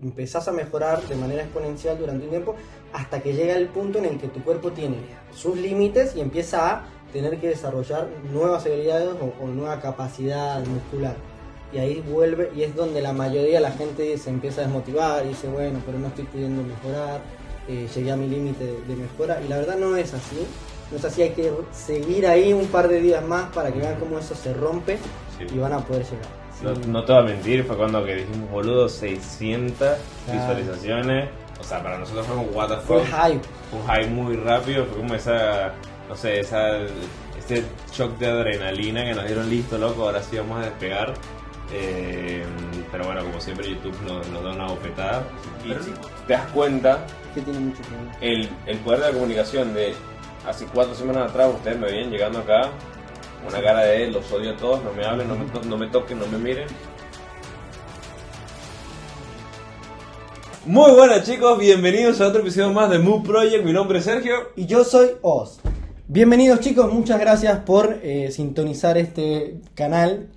empezás a mejorar de manera exponencial durante un tiempo hasta que llega el punto en el que tu cuerpo tiene sus límites y empieza a tener que desarrollar nuevas habilidades o nueva capacidad muscular. Y ahí vuelve, y es donde la mayoría de la gente se empieza a desmotivar y dice, bueno, pero no estoy pudiendo mejorar, llegué a mi límite de mejora. Y la verdad no es así. No es así, hay que seguir ahí un par de días más para que vean cómo eso se rompe y van a poder llegar. Sí. No te voy a mentir, fue cuando que dijimos, boludo, 600 visualizaciones. O sea, para nosotros fue como what the fuck. Fue hype. Un hype muy rápido, fue como esa, no sé, este shock de adrenalina que nos dieron listo, loco, ahora sí vamos a despegar. Pero bueno, como siempre YouTube nos da una bofetada. Y te das cuenta que tiene mucho problema. El poder de la comunicación de hace 4 semanas atrás, ustedes me veían llegando acá, una cara de los odio a todos, no me hablen, no me toquen, no me miren. Muy buenas chicos, bienvenidos a otro episodio más de Move Project, mi nombre es Sergio. Y yo soy Oz. Bienvenidos chicos, muchas gracias por sintonizar este canal,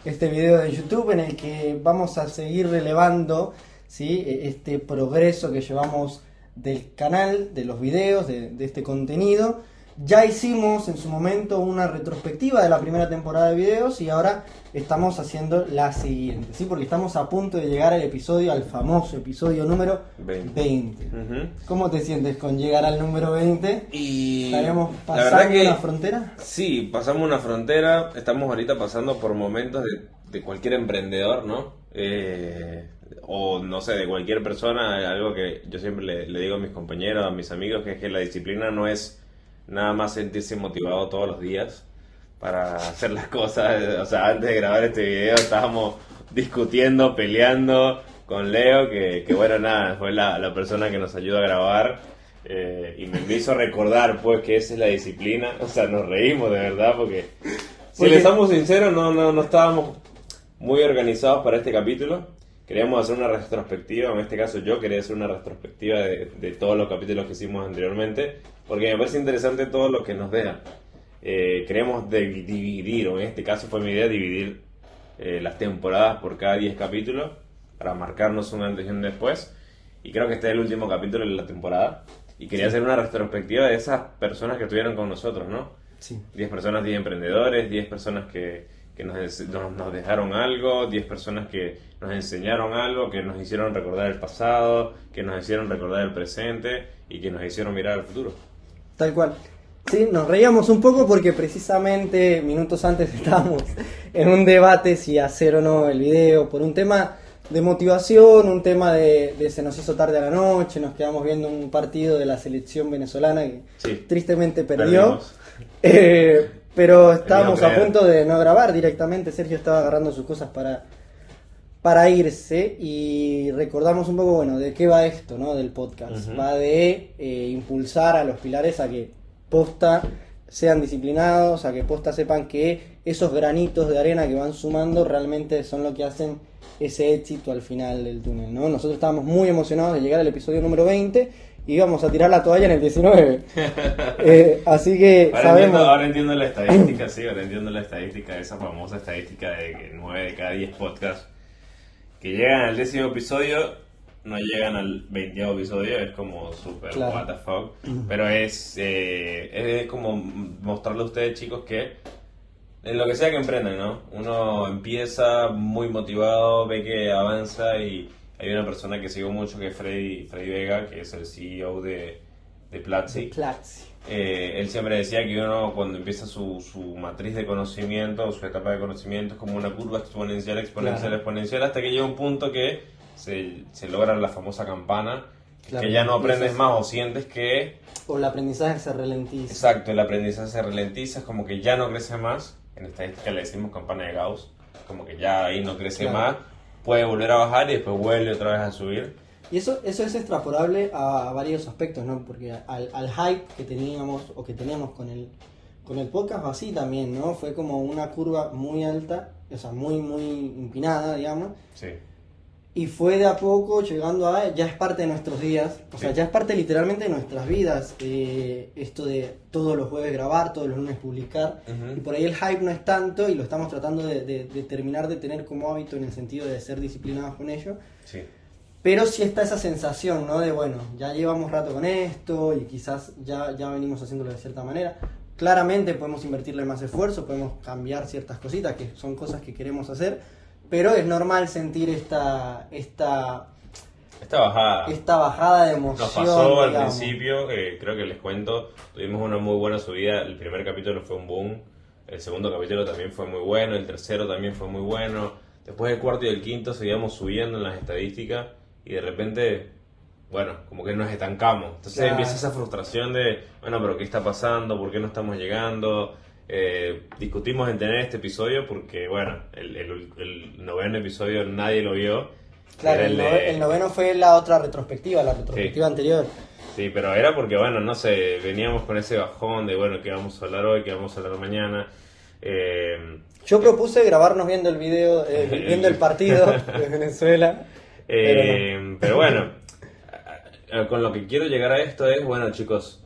este video de YouTube en el que vamos a seguir relevando, ¿sí?, este progreso que llevamos del canal, de los videos, de este contenido. Ya hicimos en su momento una retrospectiva de la primera temporada de videos y ahora estamos haciendo la siguiente, ¿sí? Porque estamos a punto de llegar al famoso episodio número 20. Uh-huh. ¿Cómo te sientes con llegar al número 20? Y ¿Estaremos pasando una frontera? Sí, pasamos una frontera, estamos ahorita pasando por momentos de cualquier emprendedor, ¿no? O no sé, de cualquier persona, algo que yo siempre le digo a mis compañeros, a mis amigos, que es que la disciplina no es nada más sentirse motivado todos los días para hacer las cosas. O sea, antes de grabar este video estábamos discutiendo, peleando con Leo, que bueno, nada, fue la persona que nos ayuda a grabar, y me hizo recordar pues que esa es la disciplina. O sea, nos reímos de verdad porque si les somos sinceros no estábamos muy organizados para este capítulo. Queríamos hacer una retrospectiva, en este caso yo quería hacer una retrospectiva de todos los capítulos que hicimos anteriormente, porque me parece interesante todo lo que nos deja. Queremos dividir, o en este caso fue mi idea, dividir las temporadas por cada 10 capítulos, para marcarnos un antes y un después, y creo que este es el último capítulo de la temporada, y quería hacer una retrospectiva de esas personas que estuvieron con nosotros, ¿no? Sí. 10 personas, 10 emprendedores, 10 personas que nos dejaron algo, 10 personas que nos enseñaron algo, que nos hicieron recordar el pasado, que nos hicieron recordar el presente y que nos hicieron mirar al futuro. Tal cual. Sí, nos reíamos un poco porque precisamente minutos antes estábamos en un debate si hacer o no el video por un tema de motivación, un tema de se nos hizo tarde a la noche, nos quedamos viendo un partido de la selección venezolana que tristemente perdió. Pero estábamos a punto de no grabar directamente. Sergio estaba agarrando sus cosas para irse y recordamos un poco, bueno, de qué va esto, ¿no? Del podcast. Uh-huh. Va de impulsar a los pilares a que posta sean disciplinados, a que posta sepan que esos granitos de arena que van sumando realmente son lo que hacen ese éxito al final del túnel, ¿no? Nosotros estábamos muy emocionados de llegar al episodio número 20 y íbamos a tirar la toalla en el 19. Así que ahora entiendo la estadística, sí, ahora entiendo la estadística, esa famosa estadística de que 9 de cada 10 podcasts que llegan al 10º episodio no llegan al 20º episodio. Es como súper what the fuck. Pero es como mostrarle a ustedes, chicos, que en lo que sea que emprendan, ¿no? Uno empieza muy motivado, ve que avanza, y hay una persona que sigo mucho que es Freddy Vega, que es el CEO de Platzi. Él siempre decía que uno, cuando empieza su matriz de conocimiento, su etapa de conocimiento, es como una curva exponencial, hasta que llega un punto que se logra la famosa campana, que ya no aprendes más o sientes que... O el aprendizaje se ralentiza. Exacto, el aprendizaje se ralentiza, es como que ya no crece más. En estadística le decimos campana de Gauss, como que ya ahí no crece más, puede volver a bajar y después vuelve otra vez a subir. Y eso es extrapolable a varios aspectos, ¿no? Porque al hype que teníamos o que teníamos con el podcast, así también, ¿no? Fue como una curva muy alta, o sea, muy empinada, digamos. Sí. Y fue de a poco llegando a... Ya es parte de nuestros días, o sea, ya es parte literalmente de nuestras vidas, esto de todos los jueves grabar, todos los lunes publicar. Uh-huh. Y por ahí el hype no es tanto y lo estamos tratando de terminar de tener como hábito en el sentido de ser disciplinados con ello. Sí. Pero sí está esa sensación, ¿no? De bueno, ya llevamos rato con esto y quizás ya venimos haciéndolo de cierta manera. Claramente podemos invertirle más esfuerzo, podemos cambiar ciertas cositas que son cosas que queremos hacer, pero es normal sentir esta bajada. Esta bajada de emoción. Nos pasó al digamos. principio, creo que les cuento, tuvimos una muy buena subida, el primer capítulo fue un boom, el segundo capítulo también fue muy bueno, el tercero también fue muy bueno, después del cuarto y el quinto seguíamos subiendo en las estadísticas y de repente, bueno, como que nos estancamos. Entonces Claro. empieza esa frustración de, bueno, pero ¿qué está pasando? ¿Por qué no estamos llegando? Discutimos en tener este episodio porque, bueno, el noveno episodio nadie lo vio. Claro, Era el noveno fue la otra retrospectiva, la retrospectiva Sí. anterior. Sí, pero era porque, bueno, no sé, veníamos con ese bajón de, bueno, ¿qué vamos a hablar hoy? ¿Qué vamos a hablar mañana? Yo propuse grabarnos viendo el video, viendo el partido de Venezuela. Pero bueno, con lo que quiero llegar a esto es, bueno, chicos,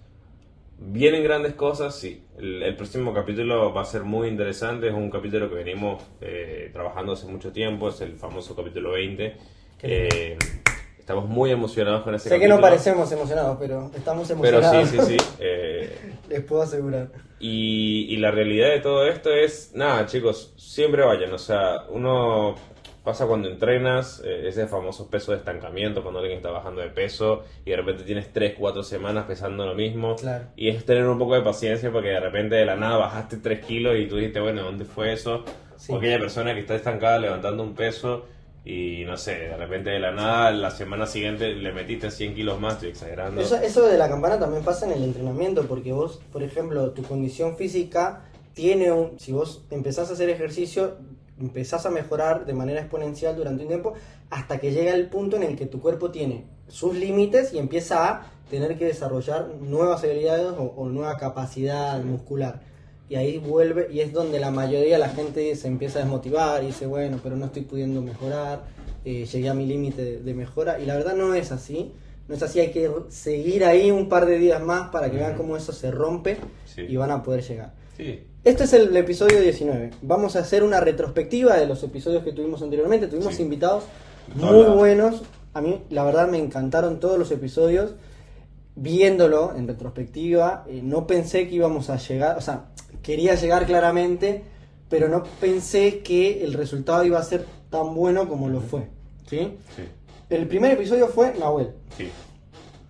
vienen grandes cosas, sí. El próximo capítulo va a ser muy interesante, es un capítulo que venimos trabajando hace mucho tiempo, es el famoso capítulo 20. Estamos muy emocionados con ese Sé capítulo. que no parecemos emocionados, pero estamos Pero emocionados. sí. Les puedo asegurar. Y la realidad de todo esto es, nada, chicos, siempre vayan, o sea, uno pasa cuando entrenas, ese famoso peso de estancamiento, cuando alguien está bajando de peso y de repente tienes 3, 4 semanas pesando lo mismo, Claro. y es tener un poco de paciencia porque de repente de la nada bajaste 3 kilos y tú dijiste, bueno, ¿dónde fue eso? Sí. O aquella persona que está estancada levantando un peso y no sé, de repente de la nada, la semana siguiente le metiste 100 kilos más, estoy exagerando. Eso de la campana también pasa en el entrenamiento, porque vos, por ejemplo, tu condición física tiene si vos empezás a hacer ejercicio, empezás a mejorar de manera exponencial durante un tiempo, hasta que llega el punto en el que tu cuerpo tiene sus límites y empieza a tener que desarrollar nuevas habilidades o nueva capacidad muscular. Y ahí vuelve, y es donde la mayoría de la gente se empieza a desmotivar y dice, bueno, pero no estoy pudiendo mejorar, llegué a mi límite de mejora, y la verdad no es así. No es así, hay que seguir ahí un par de días más para que vean cómo eso se rompe Sí. y van a poder llegar. Sí. Este es el episodio 19. Vamos a hacer una retrospectiva de los episodios que tuvimos anteriormente. Tuvimos Sí. invitados Todos muy lados. buenos. A mí, la verdad, me encantaron todos los episodios. Viéndolo en retrospectiva, no pensé que íbamos a llegar, o sea, quería llegar claramente, pero no pensé que el resultado iba a ser tan bueno como lo fue. ¿Sí? Sí. El primer episodio fue Nahuel. Sí.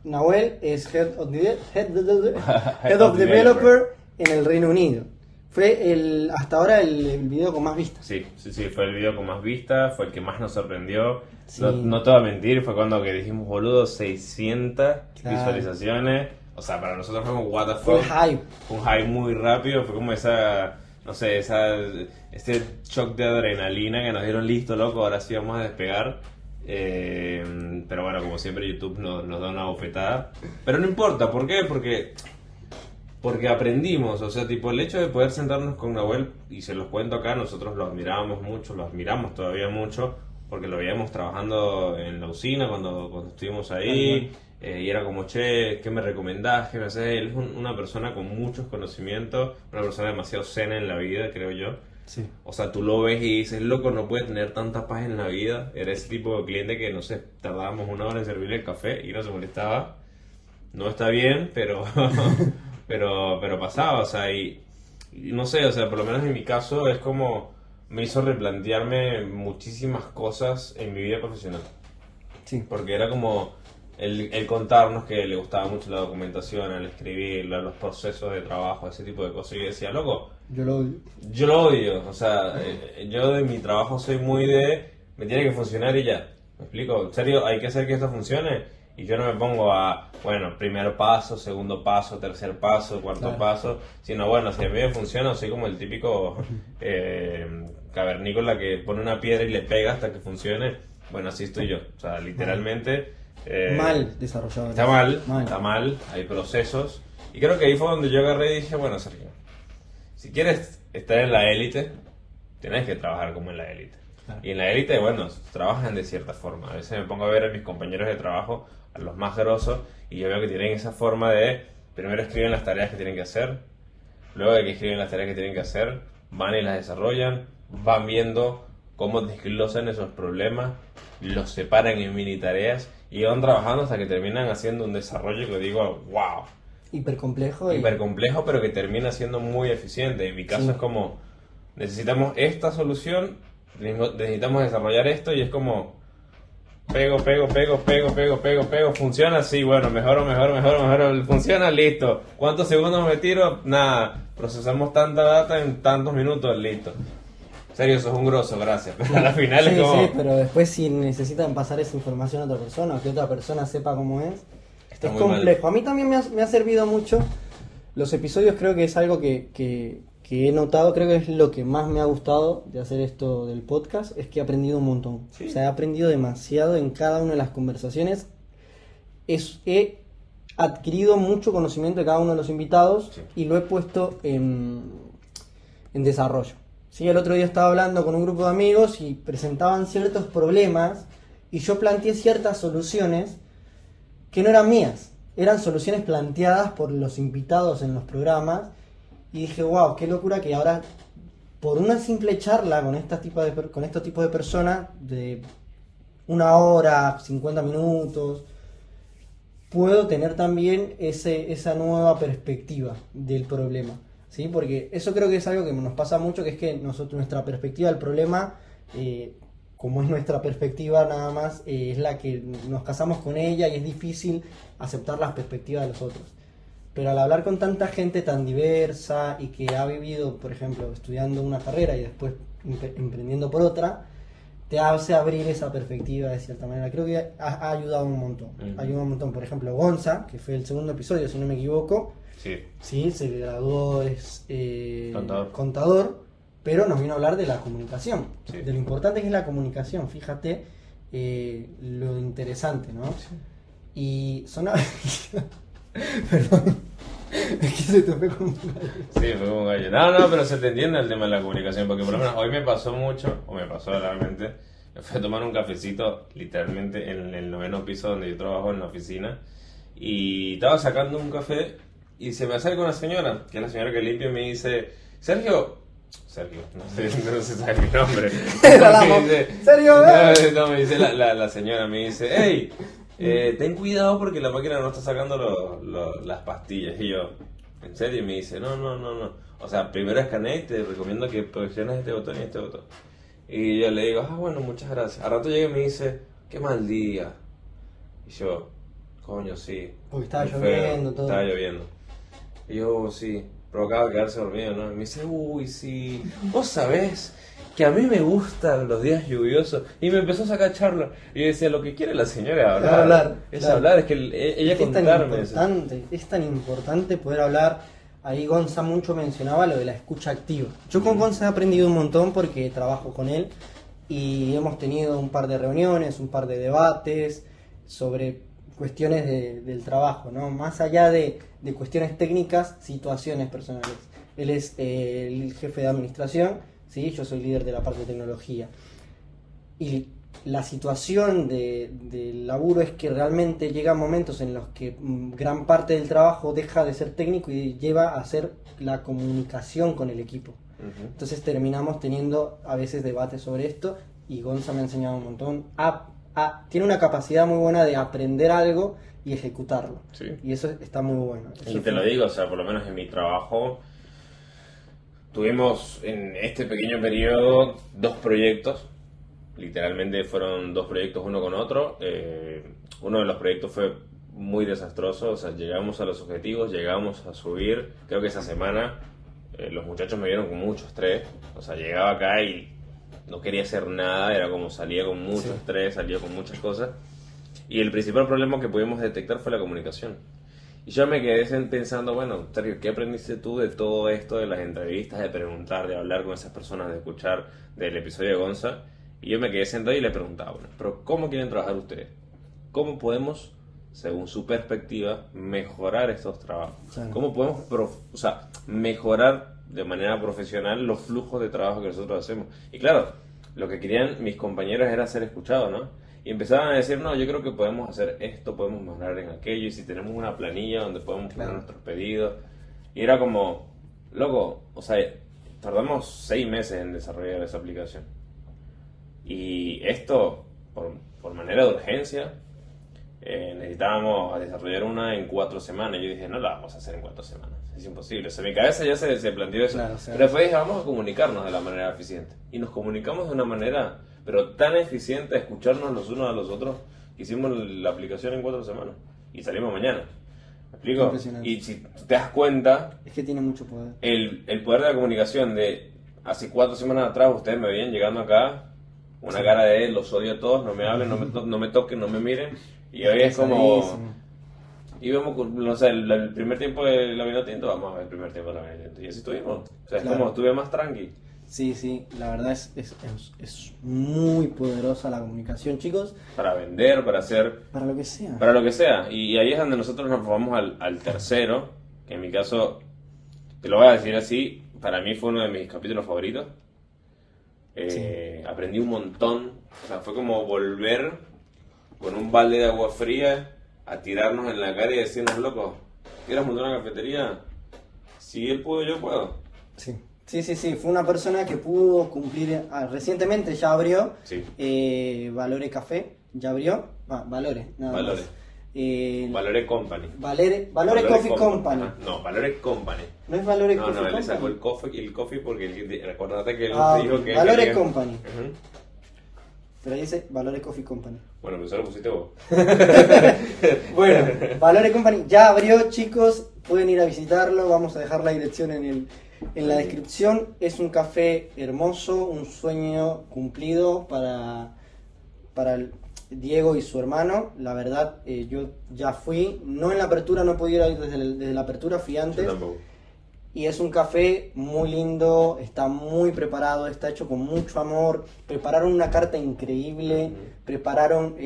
Nahuel es Head of Head of of Developer en el Reino Unido. Fue hasta ahora el video con más vistas. Sí, fue el video con más vistas, fue el que más nos sorprendió. Sí. No te voy a mentir, fue cuando que dijimos, boludo, 600 Claro. visualizaciones. O sea, para nosotros fue como, what the Fue el fuck. hype. Fue un hype muy rápido, fue como no sé, este shock de adrenalina que nos dieron listo, loco, ahora sí vamos a despegar. Pero bueno, como siempre YouTube nos da una bofetada. Pero no importa, ¿por qué? Porque aprendimos, o sea, tipo el hecho de poder sentarnos con Nahuel, y se los cuento acá, nosotros lo admirábamos mucho, lo admiramos todavía mucho, porque lo veíamos trabajando en la usina cuando estuvimos ahí, y era como, che, ¿qué me recomendás? ¿Qué me haces? Él es una persona con muchos conocimientos, una persona demasiado zen en la vida, creo yo. Sí. O sea, tú lo ves y dices, loco, no puede tener tanta paz en la vida. Era ese tipo de cliente que, no sé, tardábamos 1 hora en servirle el café y no se molestaba. No está bien, pero pero pasaba, o sea, y no sé, o sea, por lo menos en mi caso es como me hizo replantearme muchísimas cosas en mi vida profesional. Sí. Porque era como el contarnos que le gustaba mucho la documentación, el escribir, los procesos de trabajo, ese tipo de cosas. Y yo decía, loco, Yo lo odio. yo lo odio, o sea, yo de mi trabajo soy muy me tiene que funcionar y ya. ¿Me explico? En serio, hay que hacer que esto funcione. Y yo no me pongo a, bueno, primer paso, segundo paso, tercer paso, cuarto Claro. paso, sino bueno, si a mí me funciona, soy como el típico cavernícola que pone una piedra y le pega hasta que funcione. Bueno, así estoy yo, o sea, literalmente... Mal desarrollado. Está mal, hay procesos. Y creo que ahí fue donde yo agarré y dije, bueno, Sergio, si quieres estar en la élite, tienes que trabajar como en la élite. Claro. Y en la élite, bueno, trabajan de cierta forma. A veces me pongo a ver a mis compañeros de trabajo, a los más grosos, y yo veo que tienen esa forma de, primero escriben las tareas que tienen que hacer, luego de que escriben las tareas que tienen que hacer, van y las desarrollan, van viendo cómo desglosan esos problemas, los separan en mini tareas y van trabajando hasta que terminan haciendo un desarrollo que digo, wow. Hipercomplejo. Hipercomplejo, pero que termina siendo muy eficiente. En mi caso es como, necesitamos esta solución, necesitamos desarrollar esto y es como, pego, funciona, sí, bueno, mejoro, funciona, listo. ¿Cuántos segundos me tiro? Nada, procesamos tanta data en tantos minutos, listo. En serio, eso es un grosso, gracias. Pero al final es como... Sí, pero después si necesitan pasar esa información a otra persona o que otra persona sepa cómo es complejo. Mal. A mí también me ha servido mucho. Los episodios creo que es algo que he notado, creo que es lo que más me ha gustado de hacer esto del podcast, es que he aprendido un montón. ¿Sí? O sea, he aprendido demasiado en cada una de las conversaciones. He adquirido mucho conocimiento de cada uno de los invitados y lo he puesto en desarrollo. Sí, el otro día estaba hablando con un grupo de amigos y presentaban ciertos problemas y yo planteé ciertas soluciones que no eran mías, eran soluciones planteadas por los invitados en los programas y dije, wow, qué locura que ahora por una simple charla con estos tipos de personas de 1 hora, 50 minutos, puedo tener también esa nueva perspectiva del problema. ¿Sí? Porque eso creo que es algo que nos pasa mucho, que es que nuestra perspectiva del problema, como es nuestra perspectiva nada más, es la que nos casamos con ella y es difícil aceptar las perspectivas de los otros. Pero al hablar con tanta gente tan diversa y que ha vivido, por ejemplo, estudiando una carrera y después emprendiendo por otra, te hace abrir esa perspectiva de cierta manera. Creo que ha ayudado un montón. Ha ayudado un montón. Por ejemplo, Gonza, que fue el segundo episodio, si no me equivoco, sí, se graduó, es contador, pero nos vino a hablar de la comunicación, de lo importante que es la comunicación. Fíjate lo interesante, ¿no? Sí. Y sonaba... Perdón, es que se te fue como un gallo. Sí, fue como un gallo. No, pero se te entiende el tema de la comunicación, porque por lo menos hoy me pasó realmente, me fui a tomar un cafecito, literalmente, en el 9º piso donde yo trabajo en la oficina, y estaba sacando un café, y se me acerca una señora, que es la señora que limpia, y me dice, Sergio, no sé sabe mi nombre. Sergio, me dice la señora, me dice, hey, ten cuidado porque la máquina no está sacando las pastillas. Y yo, ¿en serio? Y me dice, no. O sea, primero escaneé y te recomiendo que presiones este botón y este botón. Y yo le digo, bueno, muchas gracias. Al rato llega y me dice, qué mal día. Y yo, coño, sí. Porque estaba lloviendo, todo. Estaba lloviendo. Y yo, sí, provocaba quedarse dormido, ¿no? Y me dice, uy, sí, vos sabés que a mí me gustan los días lluviosos. Y me empezó a sacar charla. Y yo decía, lo que quiere la señora es hablar. Hablar, es que ella es contarme. Es tan importante poder hablar. Ahí Gonza mucho mencionaba lo de la escucha activa. Yo con Gonza he aprendido un montón porque trabajo con él. Y hemos tenido un par de reuniones, un par de debates sobre cuestiones del trabajo, ¿no? Más allá de cuestiones técnicas, situaciones personales. Él es el jefe de administración, ¿sí? Yo soy líder de la parte de tecnología. Y la situación del laburo es que realmente llegan momentos en los que gran parte del trabajo deja de ser técnico y lleva a ser la comunicación con el equipo. Uh-huh. Entonces terminamos teniendo a veces debates sobre esto y Gonza me ha enseñado un montón. Tiene una capacidad muy buena de aprender algo y ejecutarlo. Sí. Y eso está muy bueno. Y te lo digo, o sea, por lo menos en mi trabajo tuvimos en este pequeño periodo 2 proyectos. Literalmente fueron 2 proyectos uno con otro. Uno de los proyectos fue muy desastroso, o sea, llegamos a los objetivos, llegamos a subir. Creo que esa semana los muchachos me vieron con mucho estrés. O sea, llegaba acá y no quería hacer nada, era como salía con mucho estrés, salía con muchas cosas. Y el principal problema que pudimos detectar fue la comunicación. Y yo me quedé pensando, bueno, Sergio, ¿qué aprendiste tú de todo esto, de las entrevistas, de preguntar, de hablar con esas personas, de escuchar del episodio de Gonza? Y yo me quedé sentado y le preguntaba, bueno, pero ¿cómo quieren trabajar ustedes? ¿Cómo podemos, según su perspectiva, mejorar estos trabajos? Claro. ¿Cómo podemos mejorar de manera profesional los flujos de trabajo que nosotros hacemos? Y claro, lo que querían mis compañeros era ser escuchados, ¿no? Y empezaban a decir, no, yo creo que podemos hacer esto, podemos mejorar en aquello, y si tenemos una planilla donde podemos poner nuestros pedidos. Y era como, loco, o sea, tardamos 6 meses en desarrollar esa aplicación. Y esto, por manera de urgencia, necesitábamos desarrollar una en 4 semanas. Yo dije, no la vamos a hacer en 4 semanas, es imposible. O sea, mi cabeza ya se planteó eso. Claro, o sea, pero después dije, vamos a comunicarnos de la manera eficiente. Y nos comunicamos de una manera, pero tan eficiente, escucharnos los unos a los otros, que hicimos la aplicación en 4 semanas. Y salimos mañana. ¿Me explico? Impresionante. Y si te das cuenta, Es que tiene mucho poder. el poder de la comunicación de hace 4 semanas atrás, ustedes me veían llegando acá, una cara de los odio a todos, no me hablen, no me toquen, no me miren. Y hoy es como... Pesadísimo. Íbamos con, no sé, el primer tiempo de la vino tinto, vamos a ver el primer tiempo de la vino tinto. Y así estuvimos. O sea, es Claro. como estuve más tranqui. Sí, la verdad es muy poderosa la comunicación, chicos, Para vender, para hacer, para lo que sea. para lo que sea. Y ahí es donde nosotros nos vamos al tercero, que en mi caso, te lo voy a decir así, para mí fue uno de mis capítulos favoritos. Aprendí un montón. O sea, fue como volver con un balde de agua fría a tirarnos en la cara y decirnos, loco, ¿quieres montar una cafetería? Si él pudo, yo puedo. Sí, fue una persona que pudo cumplir, recientemente ya abrió, Sí. Valore Café, ya abrió, Valore, nada Valore. más. Valore Company. Valore Coffee Company. Ajá. No, Valore Company. ¿No es Valore No, Coffee no, él le Company? sacó el coffee porque recordate que él Ah, te dijo que... Valore quería- Company. Ujú. Pero ahí dice Valore Coffee Company. Bueno, pues ahora pusiste vos. Bueno, Valore Company ya abrió, chicos, pueden ir a visitarlo, vamos a dejar la dirección en la descripción. Es un café hermoso, un sueño cumplido para el Diego y su hermano. La verdad, yo ya fui, no en la apertura, no pude ir desde la apertura, fui Yo antes. tampoco. Y es un café muy lindo, está muy preparado, está hecho con mucho amor. Prepararon una carta increíble, prepararon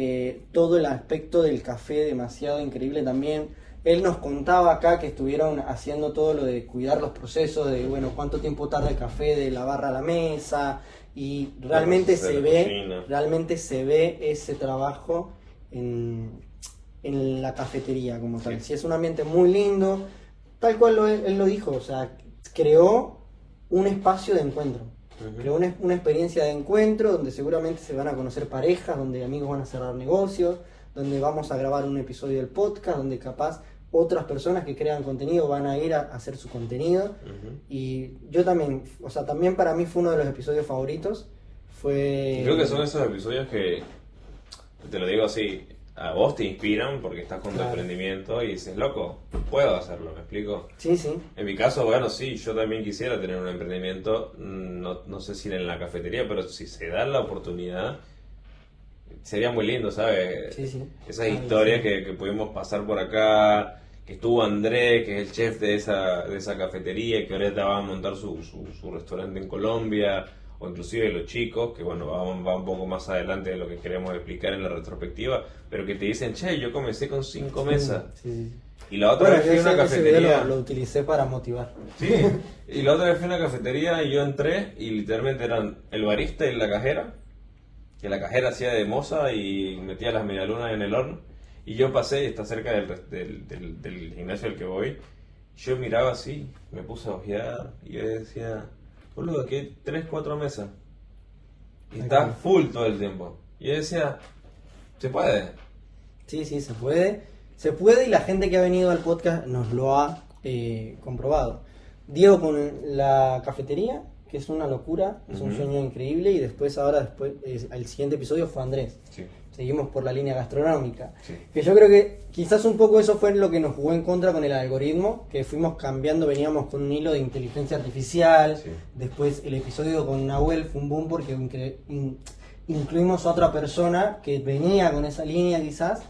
todo el aspecto del café demasiado increíble también. Él nos contaba acá que estuvieron haciendo todo lo de cuidar los procesos, de bueno, cuánto tiempo tarda el café de la barra a la mesa. Y realmente procesos de se la ve, cocina. realmente se ve ese trabajo en la cafetería como tal. Sí. Sí, es un ambiente muy lindo. Tal cual él lo dijo, o sea, creó un espacio de encuentro, creó una experiencia de encuentro donde seguramente se van a conocer parejas, donde amigos van a cerrar negocios, donde vamos a grabar un episodio del podcast, donde capaz otras personas que crean contenido van a ir a hacer su contenido. Y yo también, o sea, también para mí fue uno de los episodios favoritos. Y creo que son esos episodios que, te lo digo así, a vos te inspiran porque estás con tu Claro. emprendimiento y dices, loco, puedo hacerlo, ¿me explico? Sí. En mi caso, bueno, sí, yo también quisiera tener un emprendimiento, no sé si en la cafetería, pero si se da la oportunidad, sería muy lindo, ¿sabes? Sí. Esas Ay, historias sí. que pudimos pasar por acá, que estuvo Andrés, que es el chef de esa cafetería, que ahorita va a montar su restaurante en Colombia, o inclusive los chicos, que bueno, va un poco más adelante de lo que queremos explicar en la retrospectiva, pero que te dicen, che, yo comencé con 5 mesas. Sí. Y la otra Bueno, vez fui a una ese video cafetería. lo utilicé para motivar. Sí, y la otra vez fui a una cafetería y yo entré y literalmente eran el barista y la cajera, que la cajera hacía de moza y metía las medialunas en el horno. Y yo pasé y está cerca del gimnasio al que voy. Yo miraba así, me puse a ojear y yo decía, boludo, aquí hay 3, 4 mesas. Y está full todo el tiempo. Y yo decía, se puede. Sí, se puede. Se puede y la gente que ha venido al podcast nos lo ha comprobado. Diego con la cafetería, que es una locura, es un sueño increíble. Y después, el siguiente episodio fue Andrés. Sí. Seguimos por la línea gastronómica. Sí. Que yo creo que quizás un poco eso fue lo que nos jugó en contra con el algoritmo, que fuimos cambiando, veníamos con un hilo de inteligencia artificial. Sí. Después el episodio con Nahuel fue un boom porque incluimos a otra persona que venía con esa línea quizás,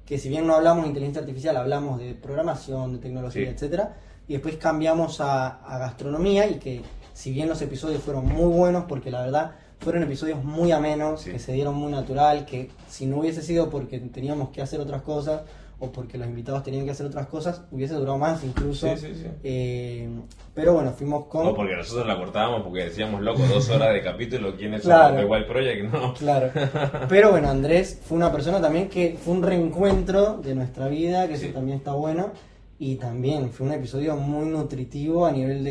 que si bien no hablamos de inteligencia artificial, hablamos de programación, de tecnología, Sí. etcétera. Y después cambiamos a gastronomía y que si bien los episodios fueron muy buenos, porque la verdad fueron episodios muy amenos, Sí. que se dieron muy natural, que si no hubiese sido porque teníamos que hacer otras cosas o porque los invitados tenían que hacer otras cosas, hubiese durado más incluso. Sí. Pero bueno, fuimos con... O porque nosotros la cortábamos porque decíamos, loco, 2 horas de capítulo, ¿quién es Claro. el Wild Project? No. Claro. Pero bueno, Andrés fue una persona también que fue un reencuentro de nuestra vida, que Sí. eso también está bueno. Y también fue un episodio muy nutritivo a nivel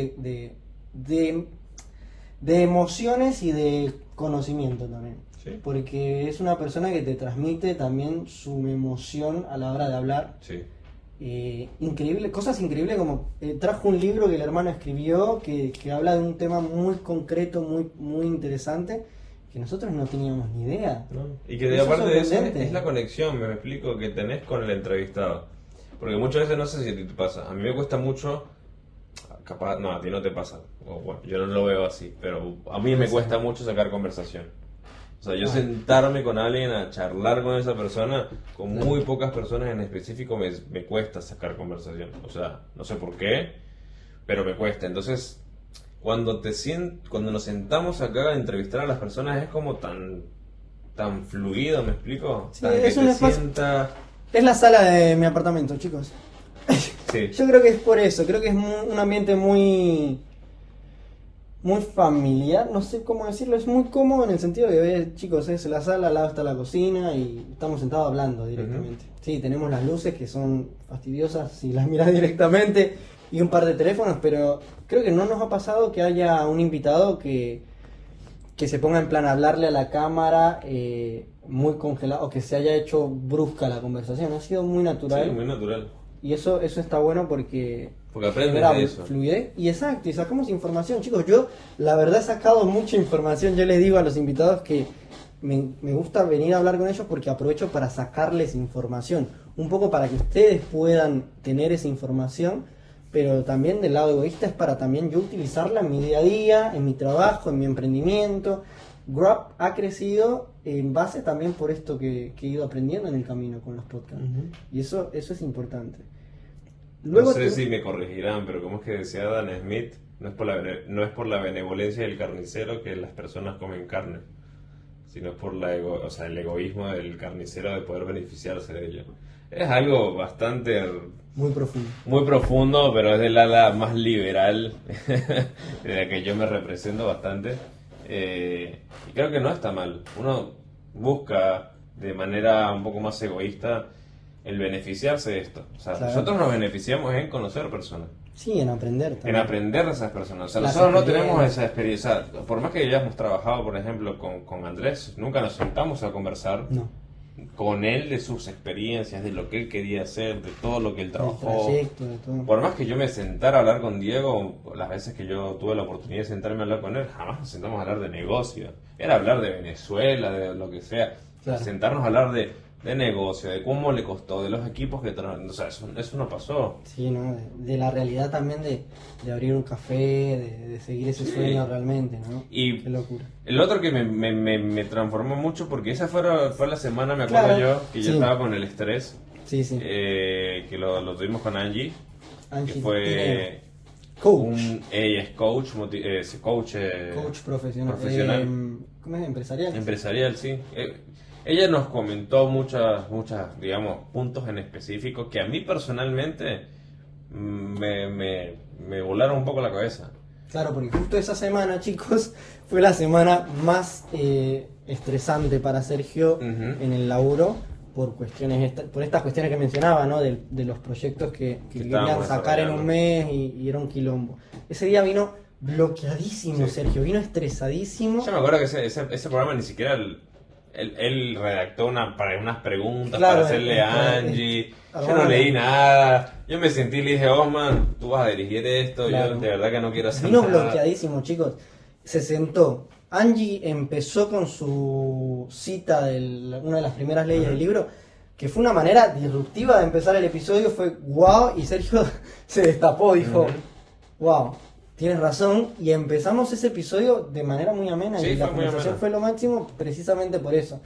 de emociones y de conocimiento también. Sí. porque es una persona que te transmite también su emoción a la hora de hablar. Sí. Increíble, cosas increíbles como trajo un libro que el hermano escribió que habla de un tema muy concreto, muy interesante, que nosotros no teníamos ni idea. ¿No? Y que Eso es aparte de eso sorprendente. es la conexión, me explico, que tenés con el entrevistado. Porque muchas veces no sé si a ti te pasa. A mí me cuesta mucho, capaz, no, a ti no te pasa. O bueno, yo no lo veo así, pero a mí me cuesta mucho sacar conversación. O sea, yo sentarme con alguien a charlar con esa persona, con muy pocas personas en específico, me cuesta sacar conversación. O sea, no sé por qué, pero me cuesta. Entonces, cuando nos sentamos acá a entrevistar a las personas es como tan fluido, ¿me explico? Sí, Tan que es un te espacio- sienta... Es la sala de mi apartamento, chicos. Sí. Yo creo que es por eso, creo que es un ambiente muy familiar, no sé cómo decirlo, es muy cómodo en el sentido de que, chicos, es la sala, al lado está la cocina y estamos sentados hablando directamente. Sí, tenemos las luces que son fastidiosas si las miras directamente y un par de teléfonos, pero creo que no nos ha pasado que haya un invitado que se ponga en plan a hablarle a la cámara muy congelado o que se haya hecho brusca la conversación, ha sido muy natural. Sí, muy natural. Y eso está bueno porque Aprendes genera de eso. fluidez. Y exacto, y sacamos información, chicos. Yo, la verdad, he sacado mucha información. Yo les digo a los invitados que me gusta venir a hablar con ellos porque aprovecho para sacarles información. Un poco para que ustedes puedan tener esa información, pero también del lado egoísta es para también yo utilizarla en mi día a día, en mi trabajo, en mi emprendimiento. Grab ha crecido en base también por esto que he ido aprendiendo en el camino con los podcasts. Y eso es importante. No sé si me corregirán, pero como es que decía Adam Smith, no es por la benevolencia del carnicero que las personas comen carne, sino es por el egoísmo del carnicero de poder beneficiarse de ello. Es algo bastante... muy profundo. Muy profundo, pero es del ala más liberal de la que yo me represento bastante. Y creo que no está mal. Uno busca de manera un poco más egoísta el beneficiarse de esto. O sea, Claro. nosotros nos beneficiamos en conocer personas, Sí, en aprender en también. aprender de esas personas. O sea, Las nosotros no experiencias. tenemos esa experiencia. O sea, por más que hayamos trabajado, por ejemplo, con Andrés, nunca nos sentamos a conversar No, con él de sus experiencias, de lo que él quería hacer, de todo lo que él el trabajó. trayecto, de todo. Por más que yo me sentara a hablar con Diego, las veces que yo tuve la oportunidad de sentarme a hablar con él, jamás nos sentamos a hablar de negocio. Era hablar de Venezuela, de lo que sea. Claro. Sentarnos a hablar de negocio, de cómo le costó, de los equipos que o sea, eso no pasó. Sí, ¿no? De la realidad también de abrir un café, de seguir ese Sí. sueño realmente, ¿no? Y Qué locura. el otro que me transformó mucho, porque esa fue la semana, me acuerdo Claro, yo, que yo sí. estaba con el estrés, Sí, sí. que lo tuvimos con Angie, Angie que fue... Tineo. Coach. Ella es coach, coach, Coach profesional. profesional. ¿Cómo es? Empresarial. Empresarial, sí. Ella nos comentó muchas, digamos, puntos en específico que a mí personalmente me volaron un poco la cabeza. Claro, porque justo esa semana, chicos, fue la semana más estresante para Sergio Ujú. en el laburo por por estas cuestiones que mencionaba, ¿no? De los proyectos que querían estábamos sacar en desarrollando. un mes y era un quilombo. Ese día vino bloqueadísimo, Sí. Sergio, vino estresadísimo. Yo me acuerdo que ese programa ni siquiera él redactó unas preguntas Claro, para hacerle a este, Angie. Yo armaba- no leí nada. Yo me sentí y le dije, Osman, tú vas a dirigir esto. Claro. Yo de verdad que no quiero hacer Vino nada. bloqueadísimo, chicos. Se sentó. Angie empezó con su cita de una de las primeras leyes del libro, que fue una manera disruptiva de empezar el episodio. Fue wow, y Sergio se destapó, dijo, wow, tienes razón. Y empezamos ese episodio de manera muy amena Sí, y la fue muy conversación amena. fue lo máximo precisamente por eso.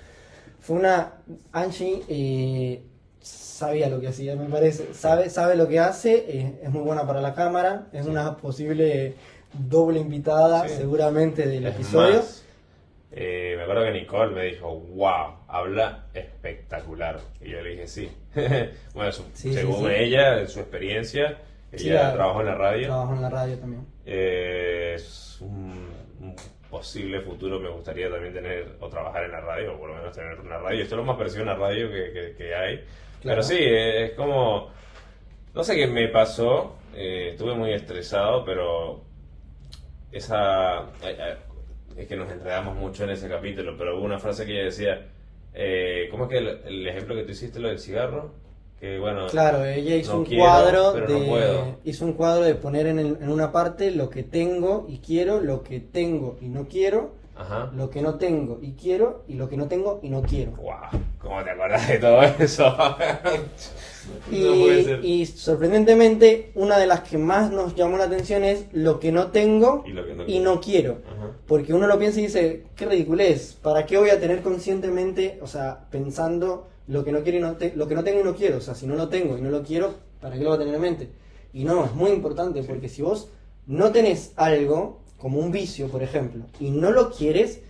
Angie sabía lo que hacía, me parece. Sabe lo que hace, es muy buena para la cámara, es una posible doble invitada Sí. seguramente del Es episodio. más, me acuerdo que Nicole me dijo, wow, habla espectacular. Y yo le dije, sí. Bueno, Sí, según sí. ella, en su experiencia, Sí, ella trabajó en la radio. Trabajo en la radio también. Es un posible futuro, me gustaría también tener o trabajar en la radio, o por lo menos tener una radio. Esto es lo más parecido a una radio que hay. Claro. Pero sí, es como, no sé qué me pasó, estuve muy estresado, pero es que nos enredamos mucho en ese capítulo, pero hubo una frase que ella decía, ¿cómo es que el ejemplo que tú hiciste, lo del cigarro? Que bueno, Claro, ella hizo no un quiero, cuadro pero no puedo. hizo un cuadro de poner en una parte lo que tengo y quiero, lo que tengo y no quiero, Ajá. lo que no tengo y quiero y lo que no tengo y no quiero. Wow, ¿cómo te acordás de todo eso? No puede ser. Y sorprendentemente, una de las que más nos llamó la atención es lo que no tengo Y lo que no y quiero. no quiero. Ajá. Porque uno lo piensa y dice, qué ridiculez, ¿para qué voy a tener conscientemente, o sea, pensando lo que no quiero y lo que no tengo y no quiero? O sea, si no lo tengo y no lo quiero, ¿para qué lo voy a tener en mente? Y no, es muy importante, porque si vos no tenés algo, como un vicio, por ejemplo, y no lo quieres,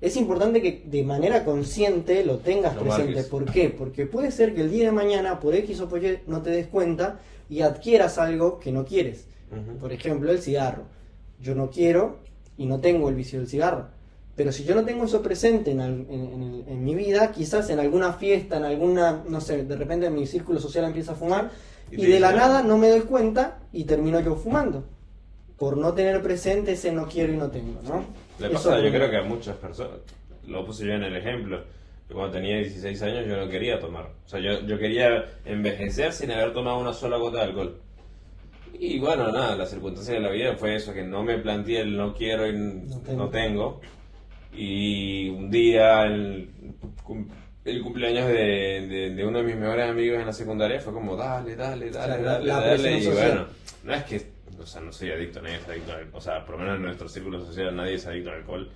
es importante que de manera consciente lo tengas Lo presente. marques. ¿Por qué? Porque puede ser que el día de mañana, por X o por Y, no te des cuenta y adquieras algo que no quieres. Ujú. Por ejemplo, el cigarro. Yo no quiero y no tengo el vicio del cigarro. Pero si yo no tengo eso presente en mi vida, quizás en alguna fiesta, en alguna, no sé, de repente en mi círculo social empieza a fumar Y y te de la dice, nada no me doy cuenta y termino yo fumando. Por no tener presente ese no quiero y no tengo, ¿no? Le Eso pasa, yo primero. creo que a muchas personas, lo puse yo en el ejemplo, que cuando tenía 16 años yo no quería tomar. O sea, yo quería envejecer sin haber tomado una sola gota de alcohol. Y bueno, nada, la circunstancia de la vida fue eso, que no me planteé el no quiero y no tengo. Y un día, el cumpleaños de uno de mis mejores amigos en la secundaria fue como, dale, Claro, dale. la Y presión social. bueno, no es que, o sea, no soy adicto, nadie es adicto al alcohol. O sea, por lo menos en nuestro círculo social nadie es adicto al alcohol.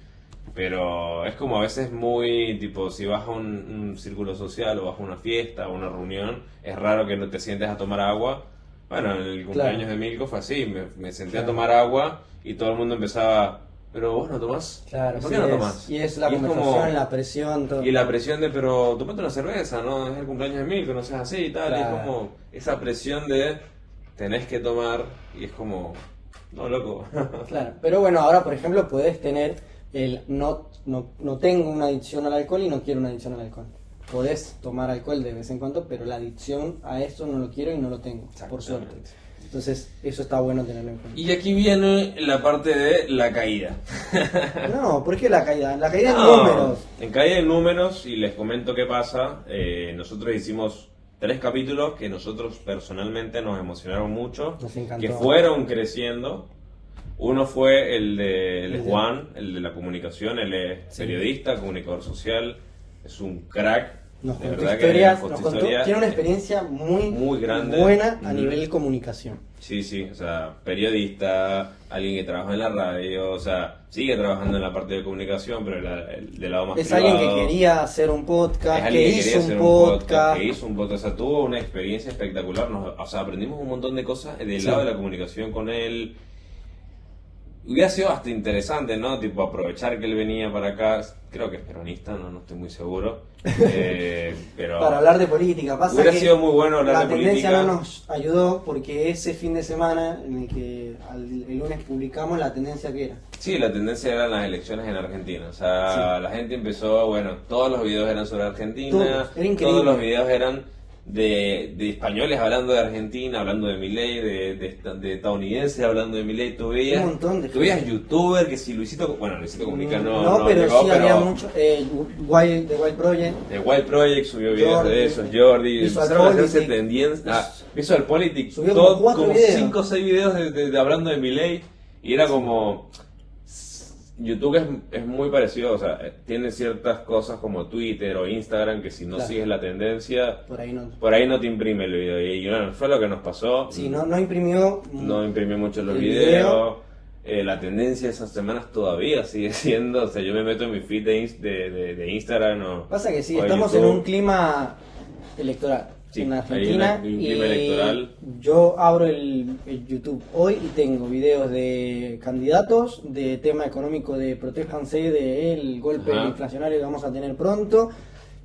Pero es como a veces muy, tipo, si vas a un círculo social o vas a una fiesta o una reunión, es raro que no te sientes a tomar agua. Bueno, en el cumpleaños Claro. de Milko fue así, me senté a Claro. tomar agua y todo el mundo empezaba, pero vos no tomás. Claro, ¿Por sí qué no es. tomás? Y es la como- conversación, la presión, todo. y la presión de, pero tomate una cerveza, ¿no? Es el cumpleaños de Milko, no seas así y tal. Y Claro. es como esa presión de tenés que tomar y es como, no, loco. Claro, pero bueno, ahora por ejemplo puedes tener el no tengo una adicción al alcohol y no quiero una adicción al alcohol. Podés tomar alcohol de vez en cuando, pero la adicción a eso no lo quiero y no lo tengo, por suerte. Exactamente. Entonces, eso está bueno tenerlo en cuenta. Y aquí viene la parte de la caída. No, ¿por qué la caída? La caída en No, números. En caída de números, y les comento qué pasa, nosotros hicimos 3 capítulos que nosotros personalmente nos emocionaron mucho, Nos encantó. que fueron creciendo. Uno fue el de El de- Juan, el de la comunicación, él es Sí. periodista, comunicador social, es un crack. Nos de contó verdad que historias, nos nos contó contó, historias. tiene una experiencia Muy grande. buena a Ujú. nivel comunicación. Sí, o sea, periodista, alguien que trabaja en la radio, o sea, sigue trabajando en la parte de comunicación, pero el del lado más Es privado. alguien que quería hacer un Es podcast, alguien que que quería hizo hacer un podcast. que hizo un podcast, o sea, tuvo una experiencia espectacular, o sea, aprendimos un montón de cosas del Sí. lado de la comunicación con él. Hubiera sido hasta interesante, ¿no? Tipo, aprovechar que él venía para acá, creo que es peronista, no estoy muy seguro, pero... Para hablar de política. Pasa Hubiera que sido muy bueno hablar la de tendencia política. no nos ayudó porque ese fin de semana en el que el lunes publicamos la tendencia que era. Sí, la tendencia eran las elecciones en Argentina. O sea, Sí. la gente empezó, bueno, todos los videos eran sobre Argentina, Todos, era increíble. todos los videos eran de españoles hablando de Argentina, hablando de Milei, de estadounidenses hablando de Milei. Tú veías, Un montón de tú veías youtuber que si Luisito Comunica no pero llegó, sí había mucho. The Wild Project. The Wild Project subió videos Jordi, de esos, Jordi, Visual empezaron a hacerse Politic. tendencias. Visual Politics, Subió como 4 como videos. 5 o 6 videos de hablando de Milei y era como... YouTube es muy parecido, o sea, tiene ciertas cosas como Twitter o Instagram que si no Claro. sigues la tendencia, Por ahí no. por ahí no te imprime el video. Y bueno, fue lo que nos pasó. Sí, no imprimió. No imprimió mucho los el videos. La tendencia de esas semanas todavía sigue siendo, o sea, yo me meto en mi feed de Instagram o... Pasa que sí, o de estamos en YouTube. un clima electoral Sí, en hay Argentina un clima electoral. yo abro el YouTube hoy y tengo videos de candidatos, de tema económico de protéjanse del golpe Ajá. inflacionario que vamos a tener pronto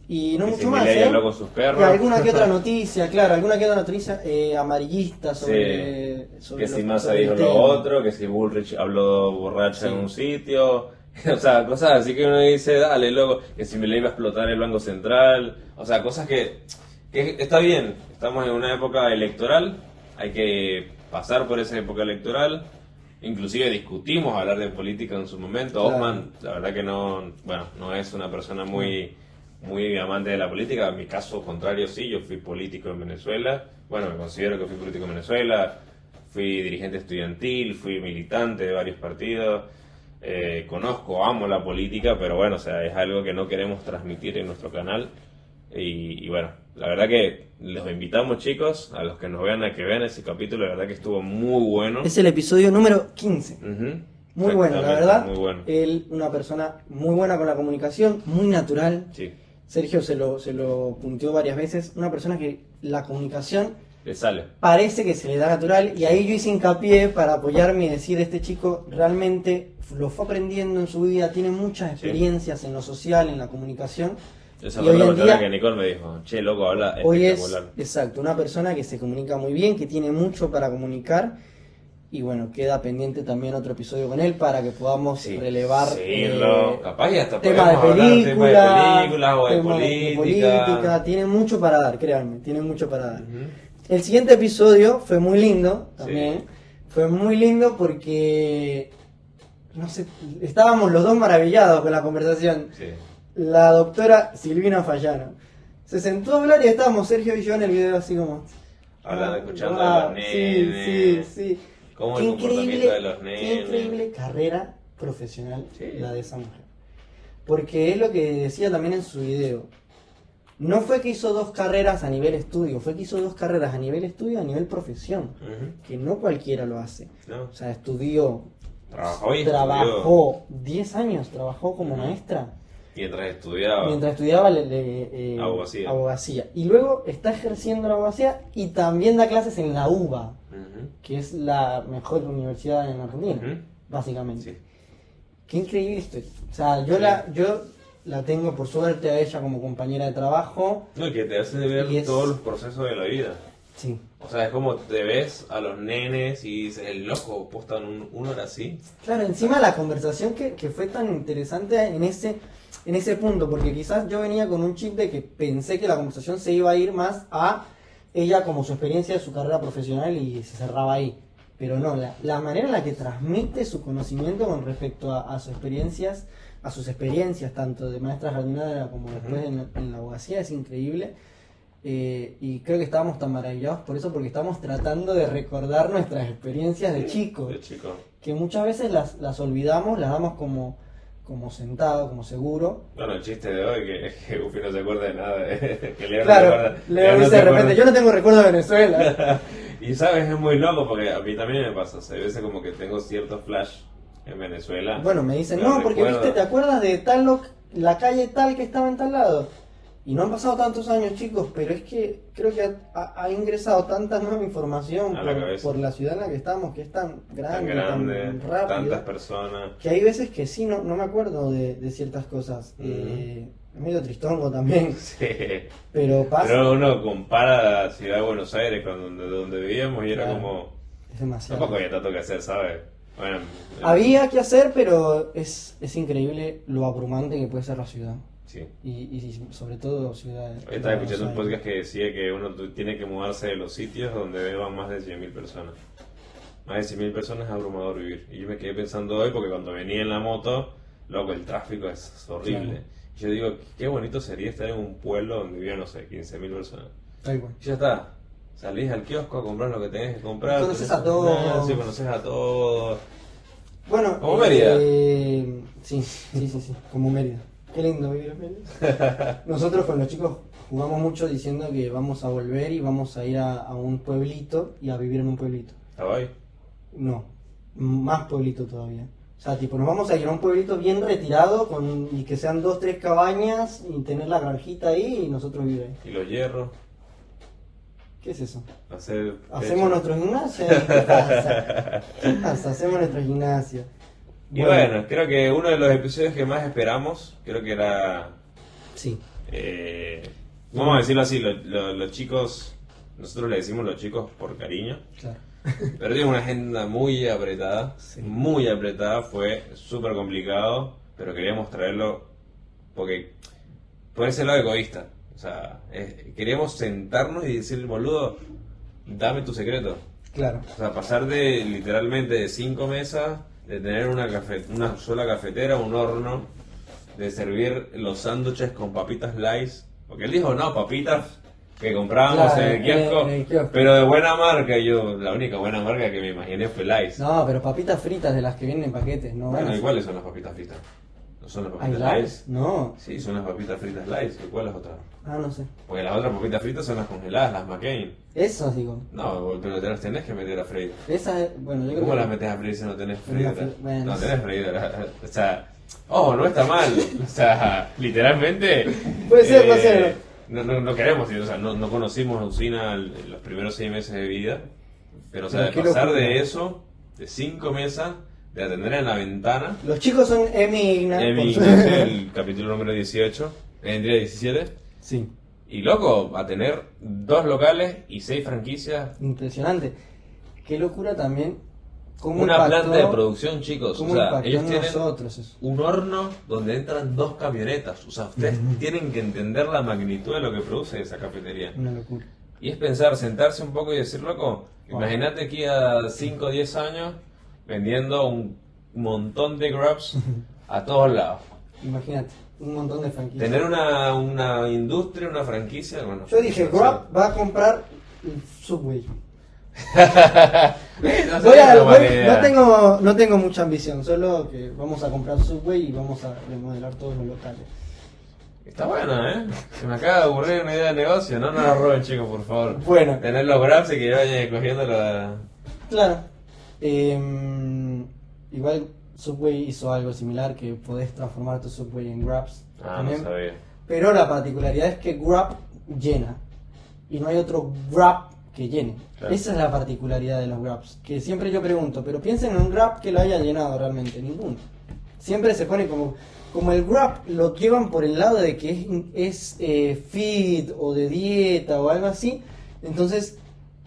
y no Que mucho si más, Milei habló con sus perros. Y alguna que otra noticia, claro, alguna que otra noticia amarillista sobre, sobre que si los- Massa sobre el dijo lo tema. otro, que si Bullrich habló borracha Sí. en un sitio, o sea, cosas así que uno dice, dale, loco, que si me le iba a explotar el Banco Central, o sea, cosas que está bien, estamos en una época electoral, hay que pasar por esa época electoral, inclusive discutimos hablar de política en su momento. Claro. Osman, la verdad que no, bueno, no es una persona muy amante de la política. En mi caso contrario, sí, yo fui político en Venezuela. Bueno, me considero que fui político en Venezuela. Fui dirigente estudiantil, fui militante de varios partidos. Conozco, amo la política, pero bueno, o sea, es algo que no queremos transmitir en nuestro canal. Y bueno, la verdad que los invitamos, chicos, a los que nos vean, a que vean ese capítulo. La verdad que estuvo muy bueno. Es el episodio número 15. Ujú. Muy bueno, la Exactamente, verdad. muy bueno. Él, una persona muy buena con la comunicación, muy natural. Sí, Sergio se lo punteó varias veces. Una persona que la comunicación le sale. parece que se le da natural. Y ahí yo hice hincapié para apoyarme y decir, este chico realmente lo fue aprendiendo en su vida, tiene muchas experiencias en lo social, en la comunicación. Esa Y fue hoy la en persona día- que Nicole me dijo, che, loco, habla Hoy es, espectacular. exacto, una persona que se comunica muy bien, que tiene mucho para comunicar. Y bueno, queda pendiente también otro episodio con él para que podamos Sí, relevar seguirlo. Capaz y hasta tema de podemos hablar de tema de películas, películas o de tema de política. Tiene mucho para dar, créanme, tiene mucho para dar. Ujú. El siguiente episodio fue muy lindo también. Sí. Fue muy lindo porque, no sé, estábamos los dos maravillados con la conversación. Sí. La doctora Silvina Fallano se sentó a hablar y estábamos Sergio y yo en el video así como... Hablando, escuchando wow, a los nenes. Sí. Cómo Qué el comportamiento de los qué nenes. increíble carrera profesional Sí. la de esa mujer. Porque es lo que decía también en su video. No fue que hizo 2 carreras a nivel estudio, fue que hizo 2 carreras a nivel estudio y a nivel profesión. Ujú. Que no cualquiera lo hace. No. O sea, estudió, Trabajó y estudió. trabajó 10 años, trabajó como Ujú. maestra. Mientras estudiaba. Mientras estudiaba Abogacía. abogacía. Y luego está ejerciendo la abogacía y también da clases en la UBA, Ujú. que es la mejor universidad en Argentina, Ujú. básicamente. Sí. Qué increíble esto. O sea, yo la tengo por suerte a ella como compañera de trabajo. No, y que te hace ver Y es- todos los procesos de la vida. Sí. O sea, es como te ves a los nenes y dices, el loco, posta una hora así. Claro, encima la conversación que fue tan interesante en ese punto, porque quizás yo venía con un chip de que pensé que la conversación se iba a ir más a ella como su experiencia de su carrera profesional y se cerraba ahí. Pero no, la manera en la que transmite su conocimiento con respecto a sus experiencias, tanto de maestra jardinera como después en la abogacía, es increíble. Y creo que estábamos tan maravillados por eso, porque estamos tratando de recordar nuestras experiencias de chicos, De chico. que muchas veces las olvidamos, las damos como sentado, como seguro. Bueno, el chiste de hoy que Ufi no se acuerda de nada. Que Leo no se Claro, acuerda. Leo no dice se de repente, acuerda. yo no tengo recuerdo de Venezuela. Y sabes, es muy loco porque a mí también me pasa. A veces como que tengo ciertos flash en Venezuela. Bueno, me dicen, Pero no, porque recuerdo. viste, ¿te acuerdas de la calle tal que estaba en tal lado? Y no han pasado tantos años, chicos, pero es que creo que ha ingresado tanta nueva información A la cabeza. por la ciudad en la que estamos, que es tan Tan grande, grande, tan rápido, tantas personas. que hay veces que sí, no me acuerdo de ciertas cosas. Es medio tristongo también, Sí. pero pasa, Pero uno compara la ciudad de Buenos Aires con donde vivíamos y era Claro. como... es demasiado. Tampoco había tanto que hacer, ¿sabes? Bueno, Había que hacer, pero es increíble lo abrumante que puede ser la ciudad. Sí. Y sobre todo ciudad. Hoy estaba escuchando un podcast que decía que uno tiene que mudarse de los sitios donde vivan más de 100.000 personas. Más de 100.000 personas es abrumador vivir. Y yo me quedé pensando hoy porque cuando venía en la moto, loco, el tráfico es horrible. Claro. Y yo digo, qué bonito sería estar en un pueblo donde vivían, no sé, 15.000 personas. Tal cual. Y ya está. Salís al kiosco a comprar lo que tenés que comprar. Conoces tenés a todos. Sí, conoces a todos. Bueno, Como Mérida. Sí, como Mérida. Qué lindo vivir en Mérida. Nosotros con los chicos jugamos mucho diciendo que vamos a volver y vamos a ir a un pueblito y a vivir en un pueblito. ¿Estaba ahí? No, más pueblito todavía. O sea, tipo, nos vamos a ir a un pueblito bien retirado y que sean 2, 3 cabañas y tener la granjita ahí y nosotros vivir ahí. Y los hierros. ¿Qué es eso? Hacer ¿Hacemos techo. nuestro gimnasio? ¿Qué pasa? ¿Qué pasa? Hacemos nuestro gimnasio. Y bueno, creo que uno de los episodios que más esperamos, creo que era... Sí, vamos a decirlo así, los chicos, nosotros le decimos los chicos por cariño, claro. pero tienen una agenda muy apretada, Sí. muy apretada, fue súper complicado, pero queríamos traerlo porque por ese lado egoísta, o sea, queríamos sentarnos y decir, boludo, dame tu secreto. Claro. O sea, pasar de literalmente de 5 mesas, de tener una sola cafetera, un horno, de servir los sándwiches con papitas Lays. Porque él dijo, no, papitas que comprábamos Claro, en el kiosco, en el kiosco. pero de buena marca. Y yo, la única buena marca que me imaginé fue Lays. No, pero papitas fritas de las que vienen en paquetes, ¿no? Bueno, ¿y cuáles son las papitas fritas? ¿No son las ¿Hay papitas Lays? Lays? No. Sí, son las papitas fritas Lays. ¿Y cuáles otras? Ah, no sé. Porque las otras papitas fritas son las congeladas, las McCain. Esas digo. No, pero te las tenés que meter a freír. Esas, bueno, yo creo ¿Cómo que... las metes a freír si no tenés Pero la freidora? bueno, No sí. tenés freidora. O sea, ojo, no está mal. O sea, literalmente. Puede ser, puede ser. No queremos ir, o sea, no conocimos a Usina en los primeros 6 meses de vida. Pero, o sea, Pero de qué pasar locura. de eso, de 5 mesas, de atender en la ventana. Los chicos son Emi y Igna. Emi, por- el capítulo número 18, vendría 17. Sí, Y loco, a tener 2 locales y 6 franquicias. impresionante. Qué locura también. Cómo Una impactó- planta de producción, chicos. O Cómo sea, impactó ellos en tienen nosotros eso. un horno donde entran 2 camionetas. O sea, ustedes tienen que entender la magnitud de lo que produce esa cafetería. Una locura. Y es pensar, sentarse un poco y decir, loco, Wow. imagínate aquí a 5 o 10 años vendiendo un montón de grubs a todos lados. Imagínate, un montón de franquicias. Tener una industria, una franquicia, bueno. Yo dije, Grab va a comprar el Subway. No sería una mala idea. No tengo mucha ambición, solo que vamos a comprar Subway y vamos a remodelar todos los locales. Está bueno, ¿eh? Se me acaba de ocurrir una idea de negocio. No nos la roben, chicos, por favor. Bueno. Tener los grabs y que vayan cogiendo la... Claro. Igual Subway hizo algo similar, que podés transformar tu Subway en Grabs. Ah, también. no sabía. Pero la particularidad es que Grab llena. Y no hay otro Grab que llene. Claro. Esa es la particularidad de los Grabs. Que siempre yo pregunto, pero piensen en un Grab que lo haya llenado realmente. Ninguno. Siempre se pone como el Grab lo llevan por el lado de que es fit o de dieta o algo así. Entonces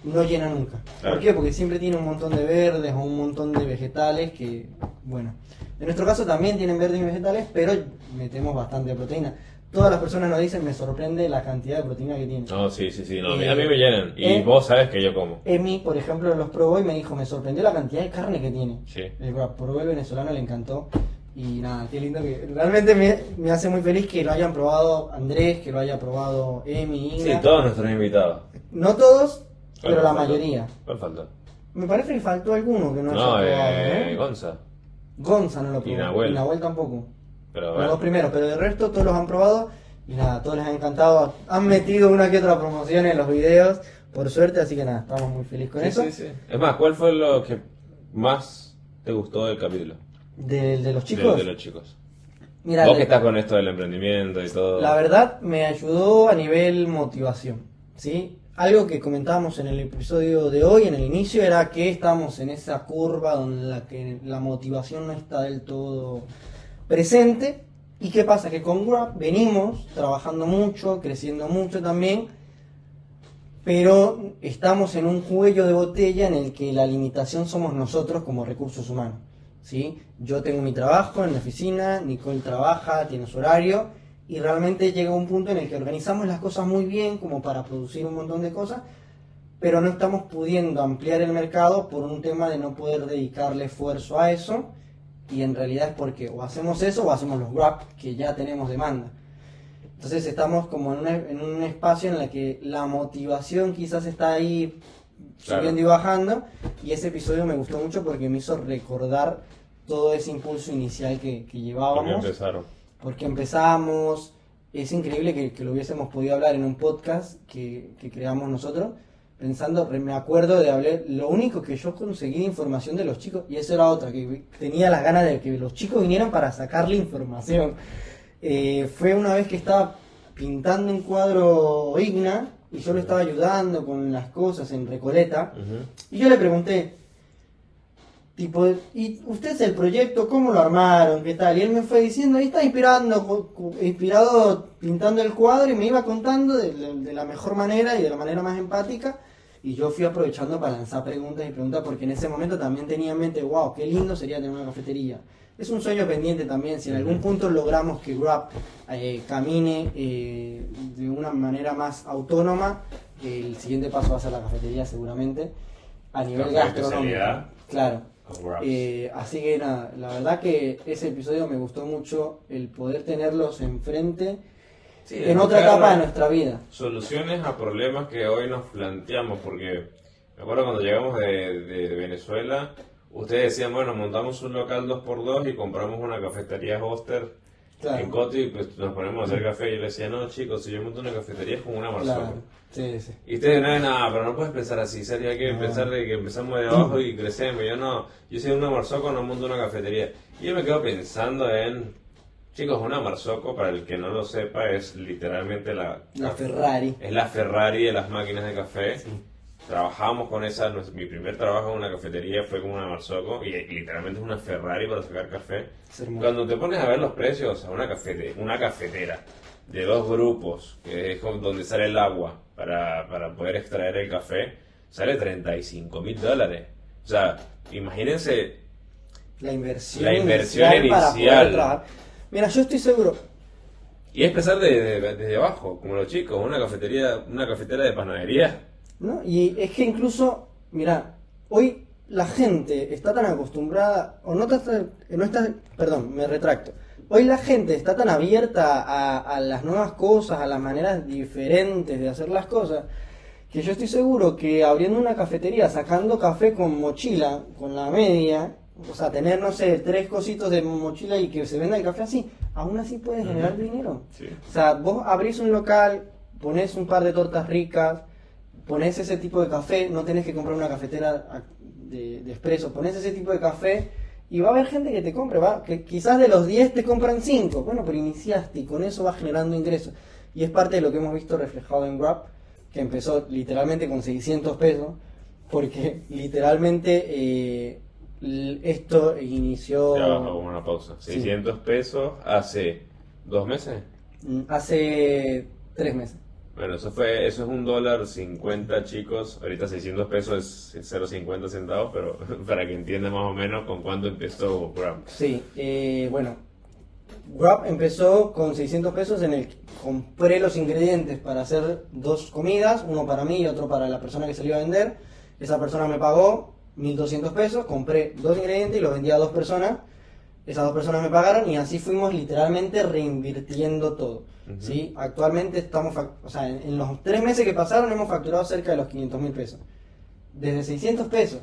no llena nunca. Claro. ¿Por qué? Porque siempre tiene un montón de verdes o un montón de vegetales que, bueno, en nuestro caso también tienen verdes y vegetales, pero metemos bastante proteína. Todas las personas nos dicen, me sorprende la cantidad de proteína que tiene. No, sí, no, a mí me llenan. Y Eh, vos sabes que yo como. Emi, por ejemplo, los probó y me dijo, me sorprendió la cantidad de carne que tiene. Sí. El Grab, probó el venezolano, le encantó. Y nada, qué lindo que... Realmente me hace muy feliz que lo hayan probado Andrés, que lo haya probado Emi, Sí, Ina. todos nuestros invitados. No todos, pero ¿Cuál la faltó? mayoría. ¿Cuál faltó? Me parece que faltó alguno que no No, haya probado, ¿no? Gonza. Gonza no lo probó. Y Nahuel. Tampoco. Pero Los bueno. dos primeros, pero el resto todos los han probado y nada, todos les ha encantado. Han metido una que otra promoción en los videos, por suerte, así que nada, estamos muy felices con eso. Sí. Es más, ¿cuál fue lo que más te gustó del capítulo? De los chicos, De los chicos. mira, Vos que estás con esto del emprendimiento y todo. la verdad me ayudó a nivel motivación, ¿sí? Algo que comentábamos en el episodio de hoy, en el inicio, era que estamos en esa curva donde la motivación no está del todo presente. ¿Y qué pasa? Que con Grab venimos trabajando mucho, creciendo mucho también, pero estamos en un cuello de botella en el que la limitación somos nosotros como recursos humanos, ¿sí? Yo tengo mi trabajo en la oficina, Nicole trabaja, tiene su horario, y realmente llega un punto en el que organizamos las cosas muy bien como para producir un montón de cosas, pero no estamos pudiendo ampliar el mercado por un tema de no poder dedicarle esfuerzo a eso, y en realidad es porque o hacemos eso o hacemos los Grab, que ya tenemos demanda. Entonces estamos como en un espacio en el que la motivación quizás está ahí Claro. subiendo y bajando, y ese episodio me gustó mucho porque me hizo recordar todo ese impulso inicial que ¿Por qué llevábamos, empezaron? porque empezamos. Es increíble que lo hubiésemos podido hablar en un podcast que creamos nosotros, pensando, me acuerdo de hablar, lo único que yo conseguí de información de los chicos, y eso era otra, que tenía las ganas de que los chicos vinieran para sacarle información. Fue una vez que estaba pintando un cuadro Igna, y yo lo estaba ayudando con las cosas en Recoleta, Ujú. y yo le pregunté, tipo, ¿y ustedes el proyecto cómo lo armaron? ¿Qué tal? Y él me fue diciendo, ahí está inspirado pintando el cuadro, y me iba contando de la mejor manera y de la manera más empática, y yo fui aprovechando para lanzar preguntas y preguntas, porque en ese momento también tenía en mente, wow, qué lindo sería tener una cafetería. Es un sueño pendiente también, si en algún punto logramos que Grab camine de una manera más autónoma, el siguiente paso va a ser la cafetería seguramente. a nivel Café gastronómico. especialidad. Claro. Con Grabs. Así que nada, la verdad que ese episodio me gustó mucho el poder tenerlos enfrente Sí, en otra buscar etapa de nuestra vida. soluciones a problemas que hoy nos planteamos, porque me acuerdo cuando llegamos de Venezuela, ustedes decían, bueno, montamos un local 2x2 y compramos una cafetería Hoster Claro. en Coti y pues nos ponemos a hacer café. Y yo le decía, no chicos, si yo monto una cafetería es como una marzocco. Claro. Sí, sí. Y ustedes, no, pero no puedes pensar así, serio, hay que No. pensar de que empezamos de abajo y crecemos. Yo no, yo soy una marzocco, no monto una cafetería. Y yo me quedo pensando en, chicos, una marzocco, para el que no lo sepa, es literalmente La Ferrari. es la Ferrari de las máquinas de café. Sí. Trabajamos con esa, mi primer trabajo en una cafetería fue como una Marzocco y literalmente es una Ferrari para sacar café. Es hermoso. Cuando te pones a ver los precios a una cafetera de 2 grupos, que es donde sale el agua para poder extraer el café, sale $35.000. O sea, imagínense La inversión, La inversión para inicial. poder trabajar. Mira, yo estoy seguro. y es empezar desde abajo, como los chicos, una cafetera de panadería. ¿No? Y es que incluso, mira, hoy la gente está tan acostumbrada, o perdón, me retracto. Hoy la gente está tan abierta a las nuevas cosas, a las maneras diferentes de hacer las cosas, que yo estoy seguro que abriendo una cafetería, sacando café con mochila, con la media, o sea, tener, no sé, 3 cositos de mochila y que se venda el café así, aún así puedes generar dinero. Sí. O sea, vos abrís un local, ponés un par de tortas ricas, ponés ese tipo de café, no tenés que comprar una cafetera de expreso, ponés ese tipo de café y va a haber gente que te compre, que quizás de los 10 te compran 5, bueno, pero iniciaste y con eso vas generando ingresos. Y es parte de lo que hemos visto reflejado en Grab, que empezó literalmente con 600 pesos, porque literalmente esto inició Ya hago una pausa. Sí. 600 pesos hace 2 meses. hace 3 meses. Bueno, eso es $1.50, chicos. Ahorita 600 pesos es 0.50 centavos, pero para que entiendan más o menos con cuánto empezó Grab. Sí, bueno, Grab empezó con 600 pesos en el que compré los ingredientes para hacer 2 comidas, uno para mí y otro para la persona que se lo iba a vender. Esa persona me pagó 1.200 pesos, compré 2 ingredientes y los vendí a 2 personas. Esas 2 personas me pagaron y así fuimos literalmente reinvirtiendo todo. ¿Sí? Actualmente estamos, o sea, en los 3 meses que pasaron hemos facturado cerca de los 500.000 pesos. Desde 600 pesos.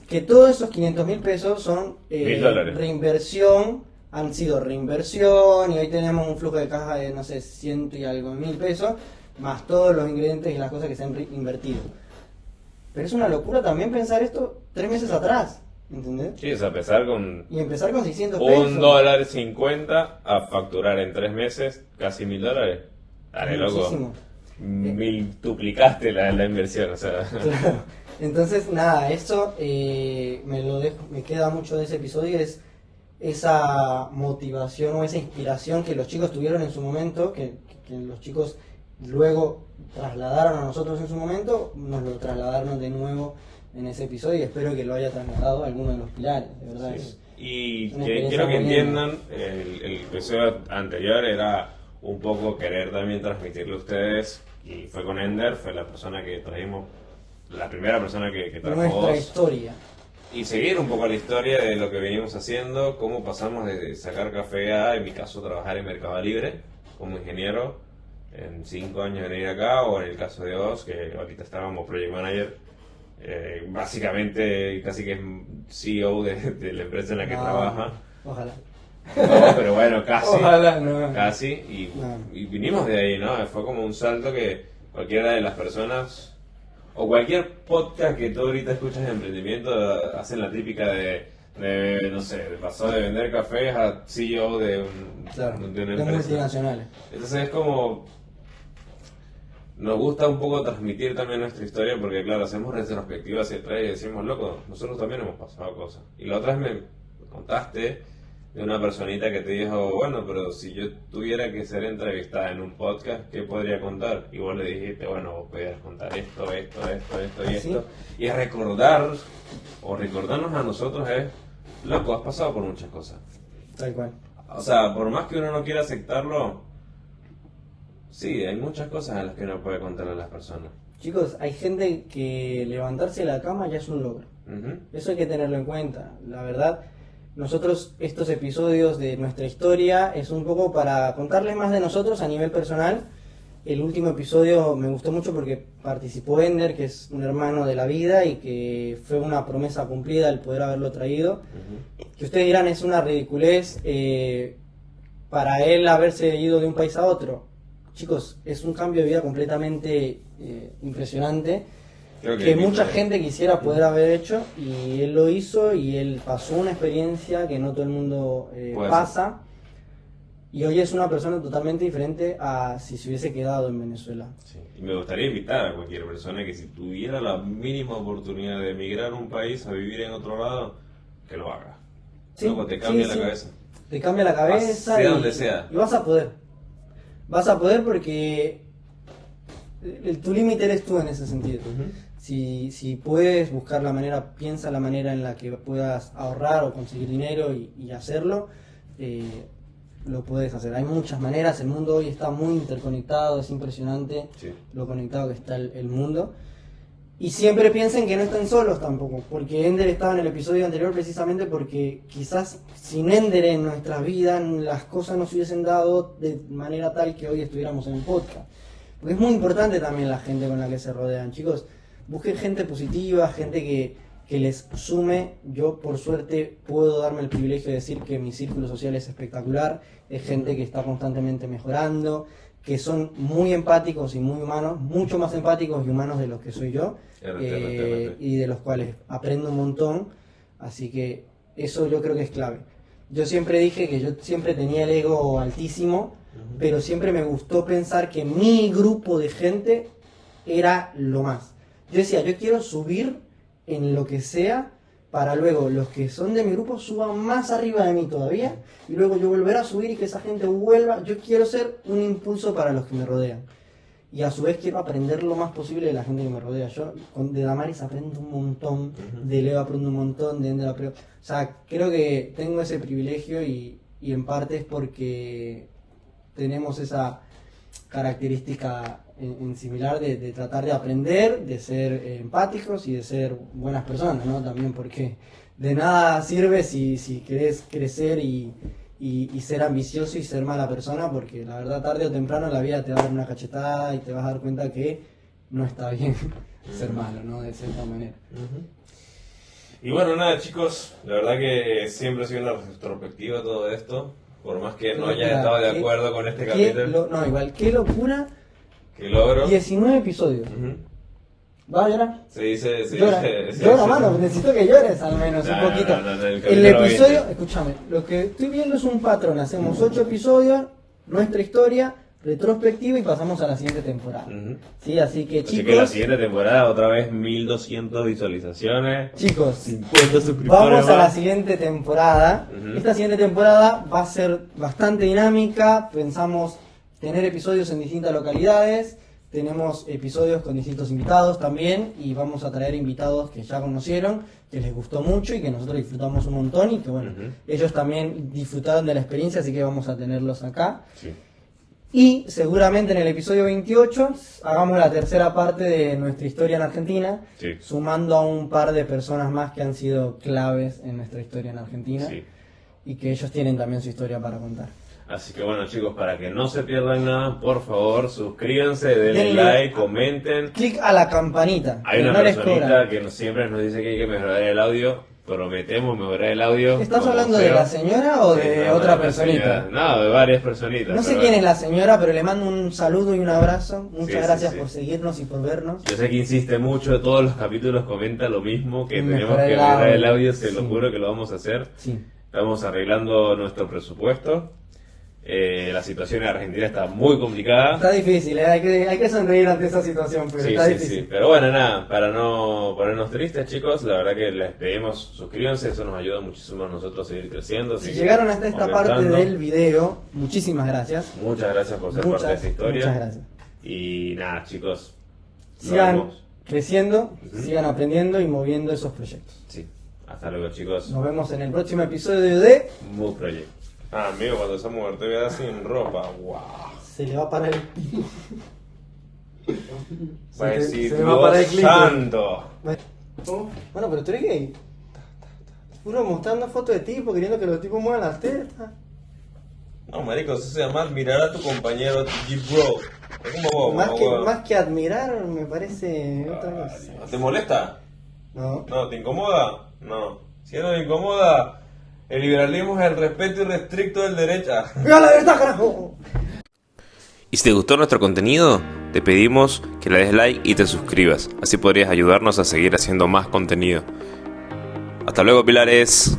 Que todos esos 500.000 pesos son $1.000. reinversión, han sido reinversión y hoy tenemos un flujo de caja de, no sé, 100 y algo mil pesos, más todos los ingredientes y las cosas que se han invertido. Pero es una locura también pensar esto 3 meses atrás, ¿entendés? Sí, es a empezar con Y empezar con 600 pesos. $1.50 a facturar en 3 meses casi $1.000. Dale, loco. Muchísimo. Duplicaste la inversión, o sea. Claro. Entonces, nada, eso me queda mucho de ese episodio, es esa motivación o esa inspiración que los chicos tuvieron en su momento, que los chicos luego trasladaron a nosotros en su momento, nos lo trasladaron de nuevo en ese episodio y espero que lo haya trasladado a alguno de los pilares, de verdad. Sí. Y una quiero experiencia que muy linda. entiendan, el episodio anterior era un poco querer también transmitirle a ustedes, y fue con Ender, fue la persona que trajimos, la primera persona que trajo Nuestra vos. historia. Y seguir un poco la historia de lo que venimos haciendo, cómo pasamos de sacar café a, en mi caso, trabajar en Mercado Libre como ingeniero, en 5 años de venir acá, o en el caso de Oz, que ahorita estábamos Project Manager, básicamente casi que es CEO de la empresa en la que No, trabaja. Ojalá. No, pero bueno, casi. Ojalá, no. Casi, y, No. y vinimos de ahí, ¿no? Fue como un salto que cualquiera de las personas, o cualquier podcast que tú ahorita escuchas de emprendimiento, hacen la típica de no sé, pasó de vender cafés a CEO Claro, de una de empresa. multinacionales. Entonces es como, nos gusta un poco transmitir también nuestra historia, porque claro, hacemos retrospectiva hacia atrás y decimos, loco, nosotros también hemos pasado cosas. Y la otra vez me contaste de una personita que te dijo, bueno, pero si yo tuviera que ser entrevistada en un podcast, ¿qué podría contar? Y vos le dijiste, bueno, vos podrías contar esto y ¿Sí? esto. Y recordar, o recordarnos a nosotros es, loco, has pasado por muchas cosas. Tal cual. O sea, por más que uno no quiera aceptarlo, sí, hay muchas cosas en las que uno puede contarle a las personas. Chicos, hay gente que levantarse de la cama ya es un logro. Eso hay que tenerlo en cuenta. La verdad, nosotros estos episodios de nuestra historia es un poco para contarles más de nosotros a nivel personal. El último episodio me gustó mucho porque participó Ender, que es un hermano de la vida y que fue una promesa cumplida el poder haberlo traído. Que ustedes dirán es una ridiculez para él haberse ido de un país a otro. Chicos, es un cambio de vida completamente impresionante que mucha gente quisiera poder haber hecho, y él lo hizo y él pasó una experiencia que no todo el mundo pasa. Y hoy es una persona totalmente diferente a si se hubiese quedado en Venezuela. Sí. Y me gustaría invitar a cualquier persona que si tuviera la mínima oportunidad de emigrar a un país a vivir en otro lado, que lo haga. Sí, Luego te cambia la sí. cabeza. Te cambia la cabeza. Sea donde sea. Y vas a poder. Vas a poder porque tu límite eres tú en ese sentido. Si puedes buscar la manera, piensa la manera en la que puedas ahorrar o conseguir dinero y hacerlo, lo puedes hacer. Hay muchas maneras, el mundo hoy está muy interconectado, es impresionante lo conectado que está el mundo. Y siempre piensen que no están solos tampoco, porque Ender estaba en el episodio anterior precisamente porque quizás sin Ender en nuestras vidas las cosas no se hubiesen dado de manera tal que hoy estuviéramos en el podcast. Porque es muy importante también la gente con la que se rodean, chicos. Busquen gente positiva, gente que les sume. Yo por suerte puedo darme el privilegio de decir que mi círculo social es espectacular, es gente que está constantemente mejorando, que son muy empáticos y muy humanos, mucho más empáticos y humanos de los que soy yo, y de los cuales aprendo un montón, así que eso yo creo que es clave. Yo siempre dije que yo siempre tenía el ego altísimo, pero siempre me gustó pensar que mi grupo de gente era lo más. Yo decía, yo quiero subir en lo que sea, para luego los que son de mi grupo suban más arriba de mí todavía, y luego yo volver a subir y que esa gente vuelva. Yo quiero ser un impulso para los que me rodean, y a su vez quiero aprender lo más posible de la gente que me rodea. Yo de Damaris aprendo un montón, de Leo aprendo un montón, de Ender aprendo, o sea, creo que tengo ese privilegio, y en parte es porque tenemos esa característica en similar de tratar de aprender, de ser empáticos y de ser buenas personas, ¿no? También porque de nada sirve si querés crecer y ser ambicioso y ser mala persona, porque la verdad tarde o temprano la vida te va a dar una cachetada y te vas a dar cuenta que no está bien ser malo, ¿no? De cierta manera. Y bueno, nada, chicos, la verdad que siempre ha sido una retrospectiva todo esto, por más que no haya estado de acuerdo con este capítulo. Qué locura. Qué logro. 19 episodios. ¿Va a llorar? Llora, mano, necesito que llores al menos un poquito. El episodio, escúchame, lo que estoy viendo es un patrón. Hacemos 8 episodios, nuestra historia, retrospectiva, y pasamos a la siguiente temporada. Sí, así que chicos. Así que la siguiente temporada otra vez 1200 visualizaciones. Chicos, 50 suscriptores. Vamos a la siguiente temporada. Esta siguiente temporada va a ser bastante dinámica. Pensamos tener episodios en distintas localidades. Tenemos episodios con distintos invitados también, y vamos a traer invitados que ya conocieron, que les gustó mucho y que nosotros disfrutamos un montón, y que bueno, ellos también disfrutaron de la experiencia, así que vamos a tenerlos acá. Sí. Y seguramente en el episodio 28 hagamos la tercera parte de nuestra historia en Argentina, sumando a un par de personas más que han sido claves en nuestra historia en Argentina, y que ellos tienen también su historia para contar. Así que bueno, chicos, para que no se pierdan nada, por favor, suscríbanse, denle like, comenten. Clic a la campanita. Hay una personita que siempre nos dice que hay que mejorar el audio. Prometemos mejorar el audio. ¿Estás hablando de la señora o de otra personita? No, de varias personitas. No sé quién es la señora, pero le mando un saludo y un abrazo. Muchas gracias por seguirnos y por vernos. Yo sé que insiste mucho, todos los capítulos comenta lo mismo, que tenemos que mejorar el audio, se lo juro que lo vamos a hacer. Estamos arreglando nuestro presupuesto. La situación en Argentina está muy complicada. Está difícil, hay que sonreír ante esa situación, pero está difícil. Sí. Pero bueno, nada, para no ponernos tristes, chicos, la verdad que les pedimos suscríbanse, eso nos ayuda muchísimo a nosotros a seguir creciendo. Si llegaron hasta esta parte del video, muchísimas gracias. Muchas gracias por ser parte de esta historia. Muchas gracias. Y nada, chicos, sigan creciendo, sigan aprendiendo y moviendo esos proyectos. Sí, hasta luego, chicos. Nos vemos en el próximo episodio de Mood Project. Amigo, cuando esa mujer te vea sin ropa, wow. Se le va a parar el pino. Va a decir, se me va a parar el Dios clip. santo. Bueno, pero tú eres gay. Puro mostrando fotos de tipo, queriendo que los tipos muevan las tetas. No, marico, eso se llama admirar a tu compañero G-Bro. Es como vos, Más mamá, que, huevo. más que admirar, me parece otra cosa. ¿Te molesta? No. No, ¿te incomoda? No. Si no te incomoda, el liberalismo es el respeto irrestricto del derecho. ¡Viva la libertad, carajo! Y si te gustó nuestro contenido, te pedimos que le des like y te suscribas. Así podrías ayudarnos a seguir haciendo más contenido. Hasta luego, Pilares.